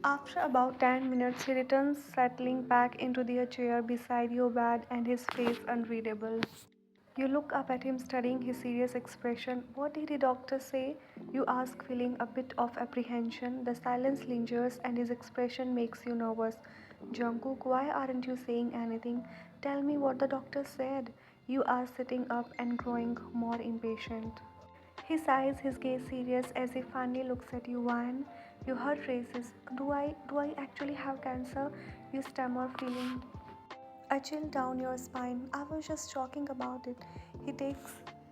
After about 10 minutes, he returns, settling back into the chair beside your bed and his face unreadable. You look up at him, studying his serious expression. What did the doctor say? You ask, feeling a bit of apprehension. The silence lingers and his expression makes you nervous. Jungkook, why aren't you saying anything? Tell me what the doctor said. You are sitting up and growing more impatient. He sighs, his gaze serious as he finally looks at you. One, your heart races. Do I actually have cancer? You stammer, feeling a chill down your spine. I was just talking about it. He takes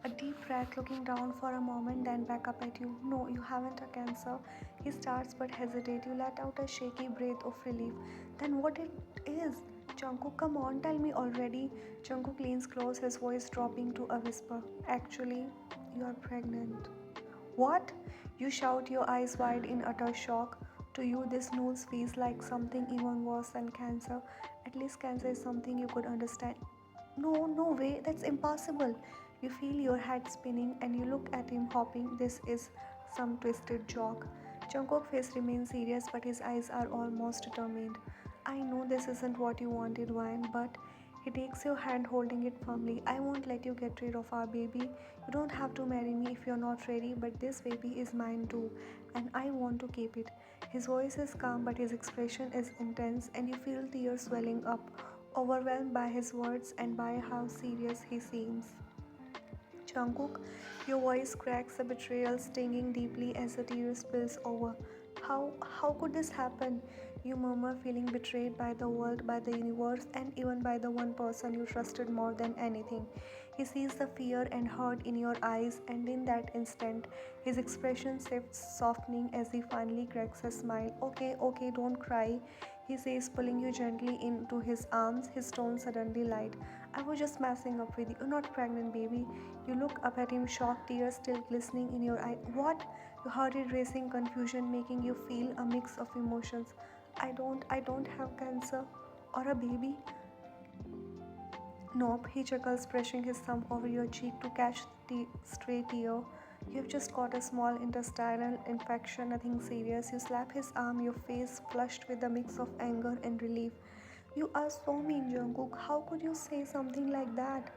a deep breath, looking down for a moment, then back up at you. No, you haven't a cancer. He starts but hesitates. You let out a shaky breath of relief. Then what it is? Jungkook, come on, tell me already. Jungkook leans close, his voice dropping to a whisper. Actually, you are pregnant. What? You shout, your eyes wide in utter shock. To you, this news feels like something even worse than cancer. At least cancer is something you could understand. No, no way, that's impossible. You feel your head spinning and you look at him, hoping this is some twisted joke. Jungkook's face remains serious, but his eyes are almost determined. I know this isn't what you wanted, Wine, but he takes your hand, holding it firmly. I won't let you get rid of our baby. You don't have to marry me if you're not ready, but this baby is mine too, and I want to keep it. His voice is calm, but his expression is intense, and you feel tears swelling up, overwhelmed by his words and by how serious he seems. Jungkook, your voice cracks, a betrayal stinging deeply as the tear spills over. How could this happen? You murmur, feeling betrayed by the world, by the universe, and even by the one person you trusted more than anything. He sees the fear and hurt in your eyes, and in that instant, his expression shifts, softening as he finally cracks a smile. Okay, okay, don't cry, he says, pulling you gently into his arms, his tone suddenly light. I was just messing up with you. You're not pregnant, baby. You look up at him, shocked, tears still glistening in your eye. What? Your heart is racing, confusion making you feel a mix of emotions. I don't have cancer. Or a baby. Nope, he chuckles, brushing his thumb over your cheek to catch the stray tear. You've just got a small intestinal infection, nothing serious. You slap his arm, your face flushed with a mix of anger and relief. You are so mean, Jungkook. How could you say something like that?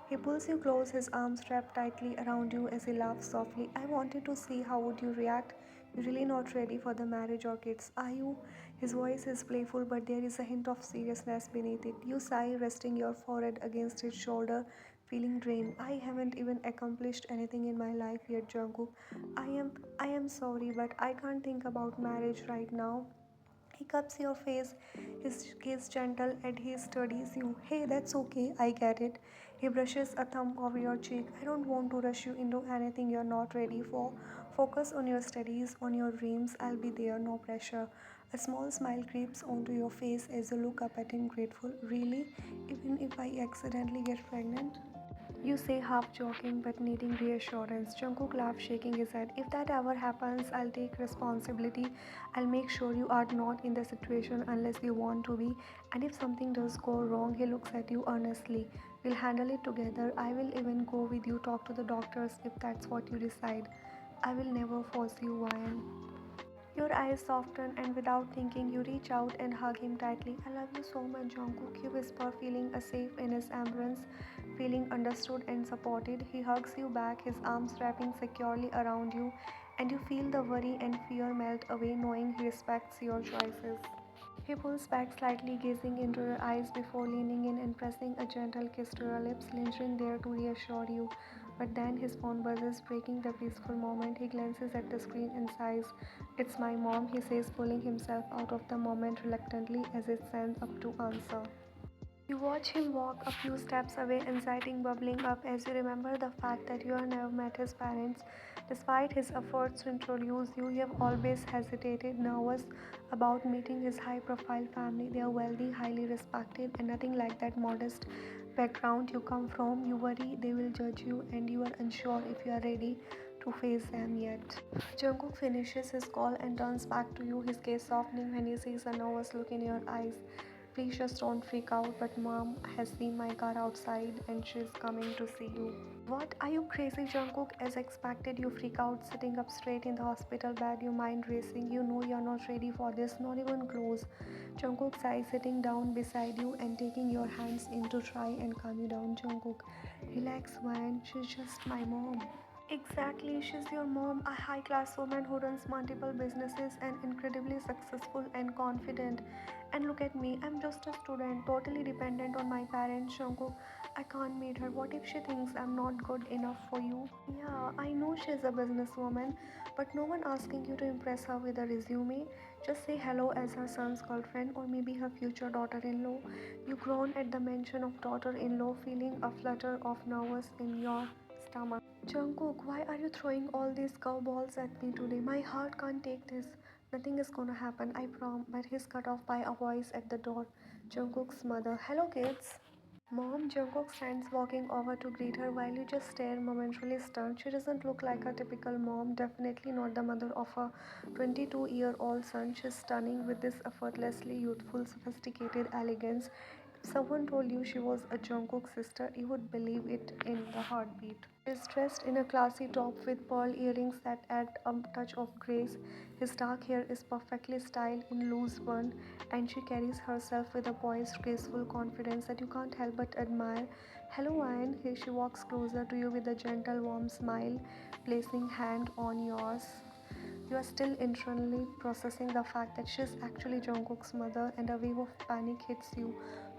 He pulls you close, his arms wrapped tightly around you as he laughs softly. I wanted to see how would you react. You're really not ready for the marriage or kids, are you? His voice is playful, but there is a hint of seriousness beneath it. You sigh, resting your forehead against his shoulder, feeling drained. I haven't even accomplished anything in my life yet, Jungkook. I am sorry, but I can't think about marriage right now. He cups your face, his gaze gentle, and he studies you. Hey, that's okay, I get it. He brushes a thumb over your cheek. I don't want to rush you into anything you're not ready for. Focus on your studies, on your dreams. I'll be there, no pressure. A small smile creeps onto your face as you look up at him, grateful. Really? Even if I accidentally get pregnant? You say, half joking but needing reassurance. Jungkook laughs, shaking his head. If that ever happens, I'll take responsibility. I'll make sure you are not in the situation unless you want to be. And if something does go wrong, he looks at you earnestly. We'll handle it together. I will even go with you, talk to the doctors if that's what you decide. I will never force you, Ryan. Your eyes soften, and without thinking, you reach out and hug him tightly. I love you so much, Jungkook. You whisper, feeling safe in his embrace, feeling understood and supported. He hugs you back, his arms wrapping securely around you, and you feel the worry and fear melt away, knowing he respects your choices. He pulls back slightly, gazing into your eyes before leaning in and pressing a gentle kiss to your lips, lingering there to reassure you. But then his phone buzzes, breaking the peaceful moment. He glances at the screen and sighs. It's my mom, he says, pulling himself out of the moment reluctantly as it stands up to answer. You watch him walk a few steps away, anxiety bubbling up as you remember the fact that you have never met his parents. Despite his efforts to introduce you, you have always hesitated, nervous about meeting his high profile family. They are wealthy, highly respected, and nothing like that modest background you come from. You worry they will judge you, and you are unsure if you are ready to face them yet. Jungkook finishes his call and turns back to you, his gaze softening when he sees a nervous look in your eyes. Please just don't freak out, but mom has seen my car outside and she's coming to see you. What? Are you crazy, Jungkook? As expected, you freak out sitting up straight in the hospital bed, your mind racing. You know you're not ready for this, not even close. Jungkook sighs, sitting down beside you and taking your hands in to try and calm you down. Jungkook, relax, man. She's just my mom. Exactly, she's your mom, a high class woman who runs multiple businesses and incredibly successful and confident. And look at me, I'm just a student, totally dependent on my parents. Jungkook, I can't meet her. What if she thinks I'm not good enough for you? Yeah, I know she's a businesswoman, but no one asking you to impress her with a resume. Just say hello as her son's girlfriend or maybe her future daughter in law. You groan at the mention of daughter in law, feeling a flutter of nervous in your stomach. Jungkook, why are you throwing all these curveballs at me today? My heart can't take this. Nothing is gonna happen, I prom. But he's cut off by a voice at the door. Jungkook's mother. Hello, kids. Mom, Jungkook stands walking over to greet her while you just stare, momentarily stunned. She doesn't look like a typical mom, definitely not the mother of a 22-year-old son. She's stunning with this effortlessly youthful, sophisticated elegance. If someone told you she was a Jungkook sister, you would believe it in the heartbeat. She's dressed in a classy top with pearl earrings that add a touch of grace. His dark hair is perfectly styled in loose bun, and she carries herself with a poised, graceful confidence that you can't help but admire. Hello, Anne. Here she walks closer to you with a gentle, warm smile, placing hand on yours. You are still internally processing the fact that she's actually Jungkook's mother, and a wave of panic hits you.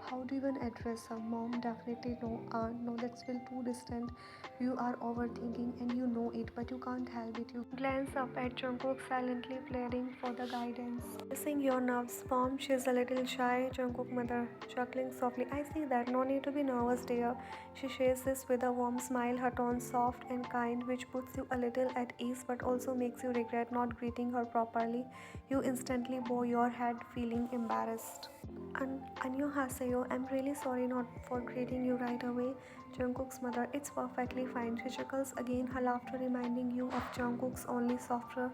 How do you even address her? Mom, definitely no. Aunt, no, that's still too distant. You are overthinking and you know it, but you can't help it. You glance up at Jungkook, silently pleading for the guidance. Pressing your nerves, Mom, she's a little shy. Jungkook mother, chuckling softly. I see that. No need to be nervous, dear. She shares this with a warm smile, her tone soft and kind, which puts you a little at ease but also makes you regret not greeting her properly. You instantly bow your head, feeling embarrassed. Annyeonghaseyo, I'm really sorry not for greeting you right away. Jungkook's mother, it's perfectly fine. She chuckles again, her laughter reminding you of Jungkook's only softer,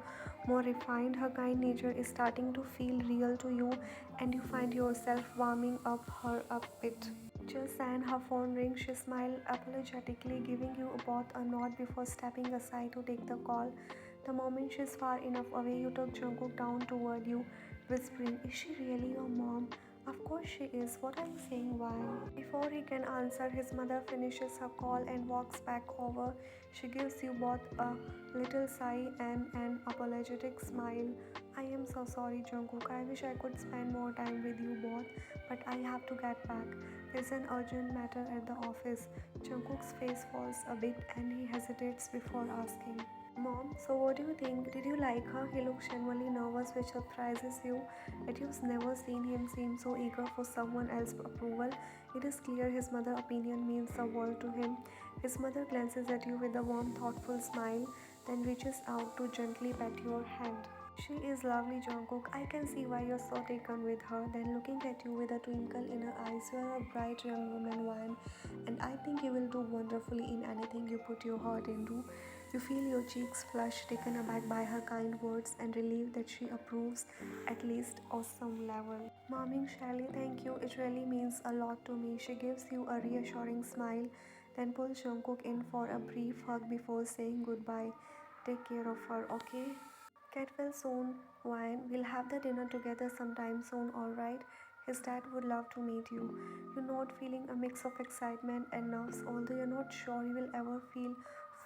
more refined. Her kind nature is starting to feel real to you, and you find yourself warming up her a bit. Just then her phone rings. She smiled apologetically, giving you both a nod before stepping aside to take the call. The moment she's far enough away, you took Jungkook down toward you, whispering, is she really your mom? Of course she is. What are you saying? Why? Before he can answer, his mother finishes her call and walks back over. She gives you both a little sigh and an apologetic smile. I am so sorry, Jungkook. I wish I could spend more time with you both, but I have to get back. There's an urgent matter at the office. Jungkook's face falls a bit and he hesitates before asking. Mom, so what do you think? Did you like her? He looks genuinely nervous, which surprises you. That you've never seen him seem so eager for someone else's approval. It is clear his mother's opinion means the world to him. His mother glances at you with a warm, thoughtful smile, then reaches out to gently pat your hand. She is lovely, Jungkook. I can see why you're so taken with her. Then looking at you with a twinkle in her eyes, you are a bright young woman, Wan, and I think you will do wonderfully in anything you put your heart into. You feel your cheeks flush, taken aback by her kind words, and relieved that she approves, at least on some level. Mommy Shelly, thank you. It really means a lot to me. She gives you a reassuring smile, then pulls Jungkook in for a brief hug before saying goodbye. Take care of her, okay? Get well soon, Wine. We'll have the dinner together sometime soon, alright? His dad would love to meet you. You nod, feeling a mix of excitement and nerves, although you're not sure you will ever feel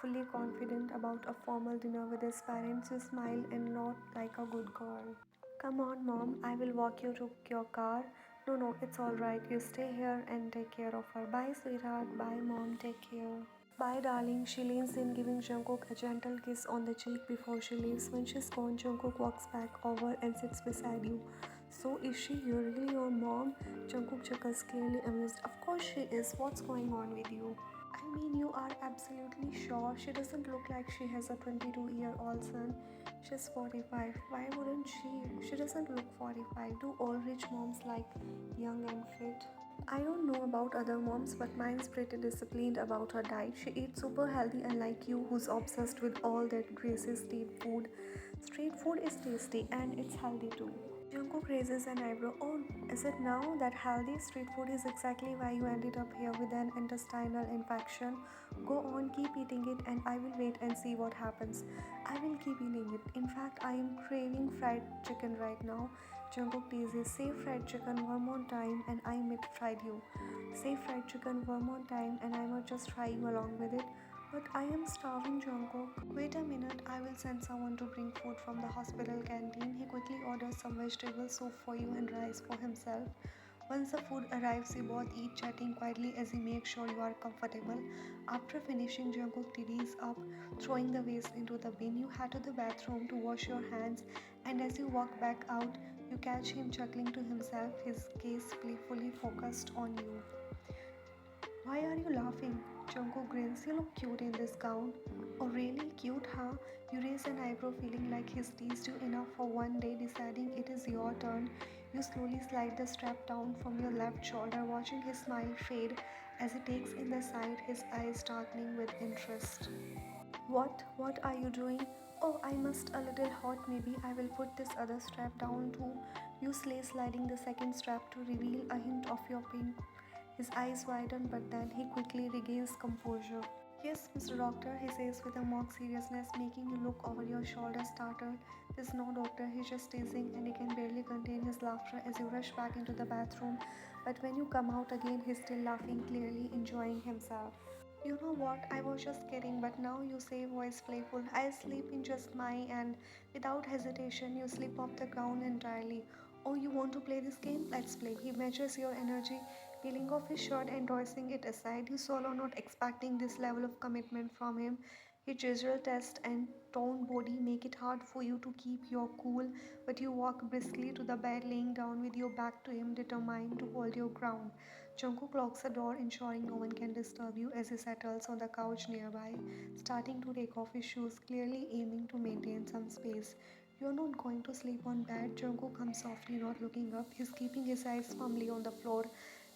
fully confident about a formal dinner with his parents. You smile and nod like a good girl. Come on, Mom, I will walk you to your car. No, no, it's alright. You stay here and take care of her. Bye, sweetheart. Bye, Mom. Take care. Bye, darling. She leans in, giving Jungkook a gentle kiss on the cheek before she leaves. When she's gone, Jungkook walks back over and sits beside you. So, is she really your mom? Jungkook chuckles, clearly amused. Of course she is. What's going on with you? I mean, you are absolutely sure? She doesn't look like she has a 22-year-old son. She's 45. Why wouldn't she? She doesn't look 45. Do all rich moms like young and fit? I don't know about other moms, but mine's pretty disciplined about her diet. She eats super healthy, unlike you, who's obsessed with all that greasy street food. Street food is tasty and it's healthy too. Jungkook raises an eyebrow. Oh, is it now? That healthy street food is exactly why you ended up here with an intestinal infection. Go on, keep eating it, and I will wait and see what happens. I will keep eating it. In fact, I am craving fried chicken right now. Jungkook teases, say fried chicken one more time, and I might fried you. Say fried chicken one more time, and I might just fry you along with it. But I am starving, Jungkook. Wait a minute, I will send someone to bring food from the hospital canteen. He quickly orders some vegetable soup for you and rice for himself. Once the food arrives, you both eat, chatting quietly as he makes sure you are comfortable. After finishing, Jungkook tidies up, throwing the waste into the bin. You head to the bathroom to wash your hands, and as you walk back out, you catch him chuckling to himself, his gaze playfully focused on you. Why are you laughing? Jungkook grins. You look cute in this gown. Oh, really? Cute, huh? You raise an eyebrow, feeling like he's teased you enough for one day, deciding it is your turn. You slowly slide the strap down from your left shoulder, watching his smile fade as he takes in the side, his eyes darkening with interest. What? What are you doing? Oh, I must a little hot. Maybe I will put this other strap down too. You slay sliding the second strap to reveal a hint of your pink. His eyes widen, but then he quickly regains composure. Yes, Mr. Doctor, he says with a mock seriousness, making you look over your shoulder startled. There's no doctor, he's just teasing, and he can barely contain his laughter as you rush back into the bathroom. But when you come out again, he's still laughing, clearly enjoying himself. You know what? I was just kidding, but now you say voice playful. I'll sleep in just my and without hesitation you slip off the ground entirely. Oh, you want to play this game? Let's play. He measures your energy, peeling off his shirt and tossing it aside. You solo not expecting this level of commitment from him. His chisel test and toned body make it hard for you to keep your cool, but you walk briskly to the bed, laying down with your back to him, determined to hold your ground. Jungkook locks the door, ensuring no one can disturb you as he settles on the couch nearby, starting to take off his shoes, clearly aiming to maintain some space. You're not going to sleep on bed. Jungkook comes softly, not looking up. He's keeping his eyes firmly on the floor,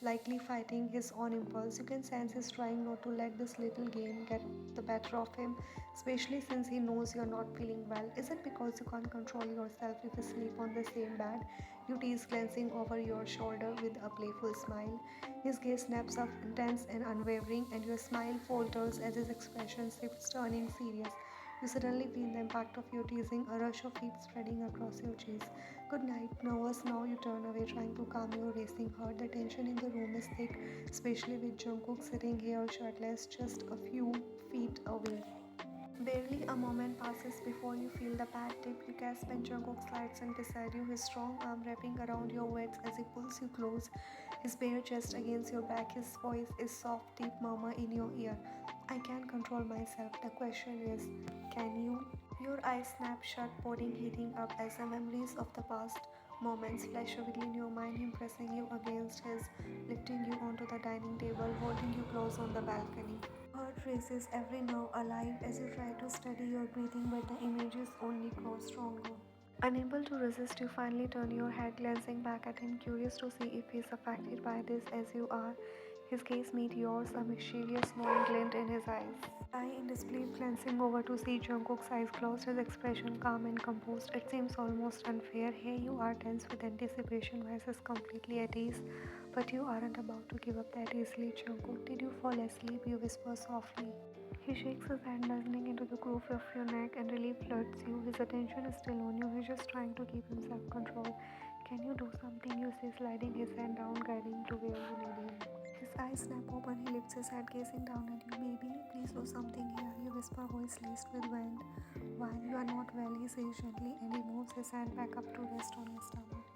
likely fighting his own impulse. You can sense he's trying not to let this little game get the better of him, especially since he knows you're not feeling well. Is it because you can't control yourself if you sleep on the same bed? You tease, glancing over your shoulder with a playful smile. His gaze snaps up, intense and unwavering, and your smile falters as his expression shifts, turning serious. You suddenly feel the impact of your teasing, a rush of heat spreading across your chest. Good night. Nervous now, you turn away, trying to calm your racing heart. The tension in the room is thick, especially with Jungkook sitting here shirtless, just a few feet away. Barely a moment passes before you feel the pad tip. You gasp and Jungkook slides in beside you, his strong arm wrapping around your waist as he pulls you close, his bare chest against your back. His voice is soft, deep murmur in your ear. I can't control myself. The question is, can you? Your eyes snap shut, body heating up as the memories of the past moments flash vividly in your mind, him pressing you against his, lifting you onto the dining table, holding you close on the balcony. Heart races, every nerve alive as you try to steady your breathing, but the images only grow stronger. Unable to resist, you finally turn your head, glancing back at him, curious to see if he's affected by this as you are. His gaze meets yours, a mischievous knowing glint in his eyes. I in disbelief, glancing over to see Jungkook's eyes closed, his expression calm and composed. It seems almost unfair. Here you are tense with anticipation, versus completely at ease. But you aren't about to give up that easily, Jungkook. Did you fall asleep? You whisper softly. He shakes his hand, nuzzling into the groove of your neck, and relief floods you. His attention is still on you. He's just trying to keep himself control. Can you do something? You say, sliding his hand down, guiding to where you need him. His eyes snap open. He lifts his head, gazing down at you. Baby, please do something here. You whisper, voice laced with wind. While you are not well, he says gently, and he moves his hand back up to rest on your stomach.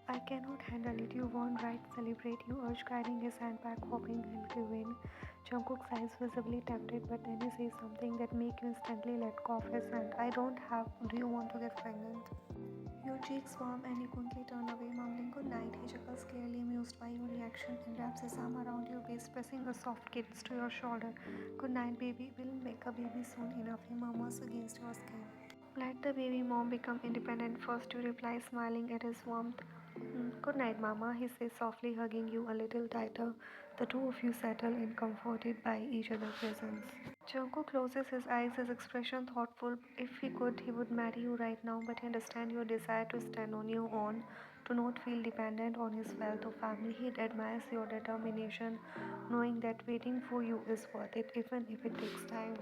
I cannot handle it. You won't right celebrate. You urge, guiding his hand back, hoping he'll give in. Jungkook's eyes visibly tempted, but then he says something that make you instantly let go of his hand. I don't have. Do you want to get pregnant? Your cheeks warm and you quickly turn away, mumbling good night. He chuckles, clearly amused by your reaction, and wraps his arm around your waist, pressing a soft kiss to your shoulder. Good night, baby. We'll make a baby soon enough, he murmurs against your skin. Let the baby mom become independent first, you reply, smiling at his warmth. Good night, Mama, he says, softly hugging you a little tighter. The two of you settle in, comforted by each other's presence. Jungkook closes his eyes, his expression thoughtful. If he could, he would marry you right now, but he understands your desire to stand on your own. to not feel dependent on his wealth or family. He admires your determination, knowing that waiting for you is worth it, even if it takes time.